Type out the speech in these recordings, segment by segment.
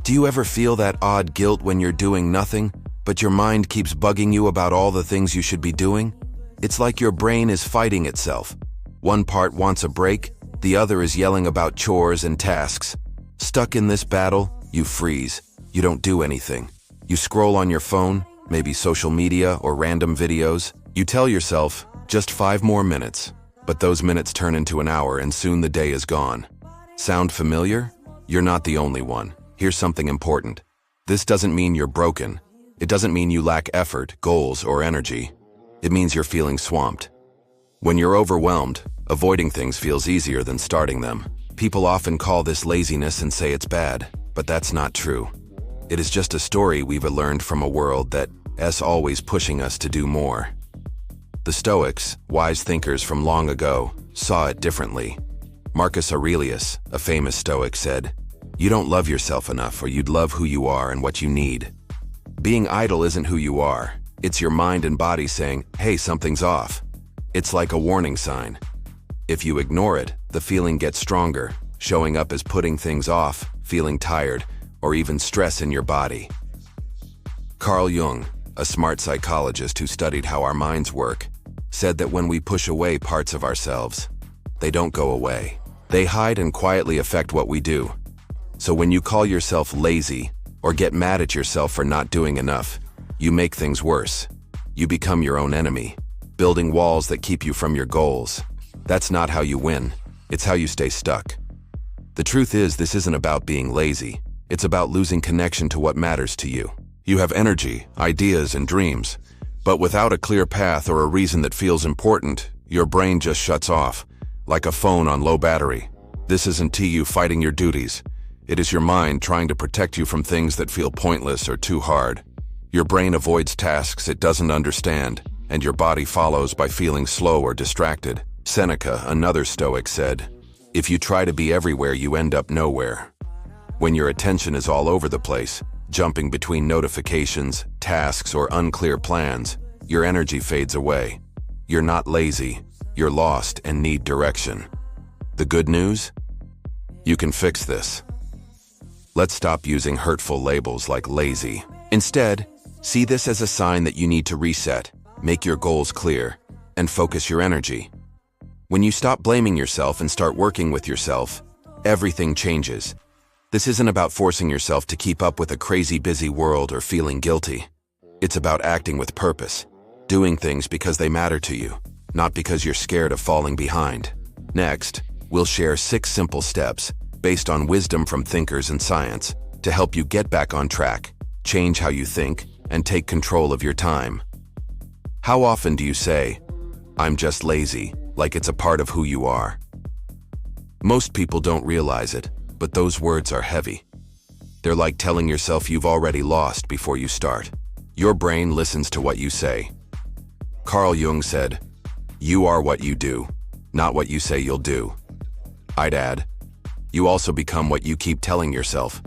Do you ever feel that odd guilt when you're doing nothing, but your mind keeps bugging you about all the things you should be doing? It's like your brain is fighting itself. One part wants a break, the other is yelling about chores and tasks. Stuck in this battle, you freeze. You don't do anything. You scroll on your phone, maybe social media or random videos. You tell yourself, just 5 more minutes. But those minutes turn into an hour and soon the day is gone. Sound familiar? You're not the only one. Here's something important. This doesn't mean you're broken. It doesn't mean you lack effort, goals, or energy. It means you're feeling swamped. When you're overwhelmed, avoiding things feels easier than starting them. People often call this laziness and say it's bad, but that's not true. It is just a story we've learned from a world that's always pushing us to do more. The Stoics, wise thinkers from long ago, saw it differently. Marcus Aurelius, a famous Stoic, said, "You don't love yourself enough or you'd love who you are and what you need." Being idle isn't who you are. It's your mind and body saying, hey, something's off. It's like a warning sign. If you ignore it, the feeling gets stronger, showing up as putting things off, feeling tired, or even stress in your body. Carl Jung, a smart psychologist who studied how our minds work, said that when we push away parts of ourselves, they don't go away. They hide and quietly affect what we do. So when you call yourself lazy or get mad at yourself for not doing enough, you make things worse. You become your own enemy, building walls that keep you from your goals. That's not how you win. It's how you stay stuck. The truth is, this isn't about being lazy. It's about losing connection to what matters to you. You have energy, ideas, and dreams, but without a clear path or a reason that feels important, your brain just shuts off, like a phone on low battery. This isn't you fighting your duties. It is your mind trying to protect you from things that feel pointless or too hard. Your brain avoids tasks it doesn't understand, and your body follows by feeling slow or distracted. Seneca, another Stoic, said, "If you try to be everywhere, you end up nowhere." When your attention is all over the place, jumping between notifications, tasks, or unclear plans, your energy fades away. You're not lazy, you're lost and need direction. The good news? You can fix this. Let's stop using hurtful labels like lazy. Instead, see this as a sign that you need to reset, make your goals clear, and focus your energy. When you stop blaming yourself and start working with yourself, everything changes. This isn't about forcing yourself to keep up with a crazy busy world or feeling guilty. It's about acting with purpose, doing things because they matter to you, not because you're scared of falling behind. Next, we'll share 6 simple steps based on wisdom from thinkers and science to help you get back on track, change how you think, and take control of your time. How often do you say, "I'm just lazy," like it's a part of who you are? Most people don't realize it, but those words are heavy. They're like telling yourself you've already lost before you start. Your brain listens to what you say. Carl Jung said, "You are what you do, not what you say you'll do." I'd add, you also become what you keep telling yourself.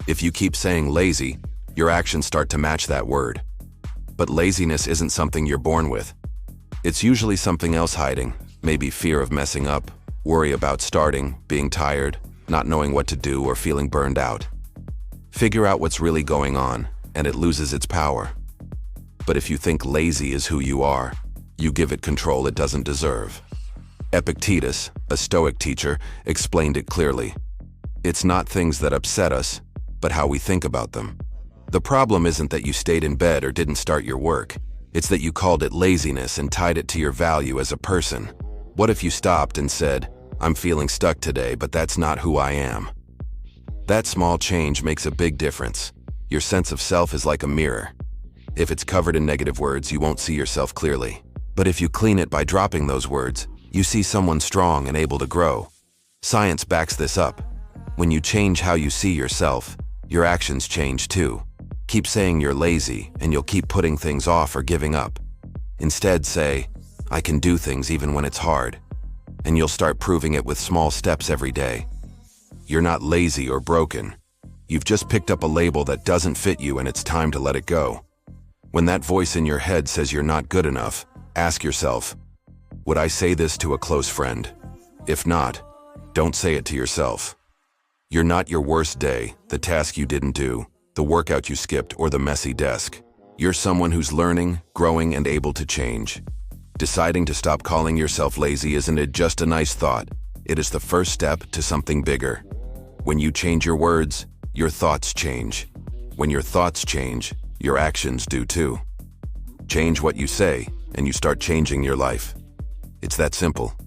If you keep saying lazy, your actions start to match that word. But laziness isn't something you're born with. It's usually something else hiding, maybe fear of messing up, worry about starting, being tired, not knowing what to do, or feeling burned out. Figure out what's really going on, and it loses its power. But if you think lazy is who you are, you give it control it doesn't deserve. Epictetus, a Stoic teacher, explained it clearly. It's not things that upset us, but how we think about them. The problem isn't that you stayed in bed or didn't start your work. It's that you called it laziness and tied it to your value as a person. What if you stopped and said, "I'm feeling stuck today, but that's not who I am"? That small change makes a big difference. Your sense of self is like a mirror. If it's covered in negative words, you won't see yourself clearly. But if you clean it by dropping those words, you see someone strong and able to grow. Science backs this up. When you change how you see yourself, your actions change too. Keep saying you're lazy, and you'll keep putting things off or giving up. Instead, say, "I can do things even when it's hard." And you'll start proving it with small steps every day. You're not lazy or broken. You've just picked up a label that doesn't fit you, and it's time to let it go. When that voice in your head says you're not good enough, ask yourself, would I say this to a close friend? If not, don't say it to yourself. You're not your worst day, the task you didn't do, the workout you skipped, or the messy desk. You're someone who's learning, growing, and able to change. Deciding to stop calling yourself lazy isn't just a nice thought. It is the first step to something bigger. When you change your words, your thoughts change. When your thoughts change, your actions do too. Change what you say, and you start changing your life. It's that simple.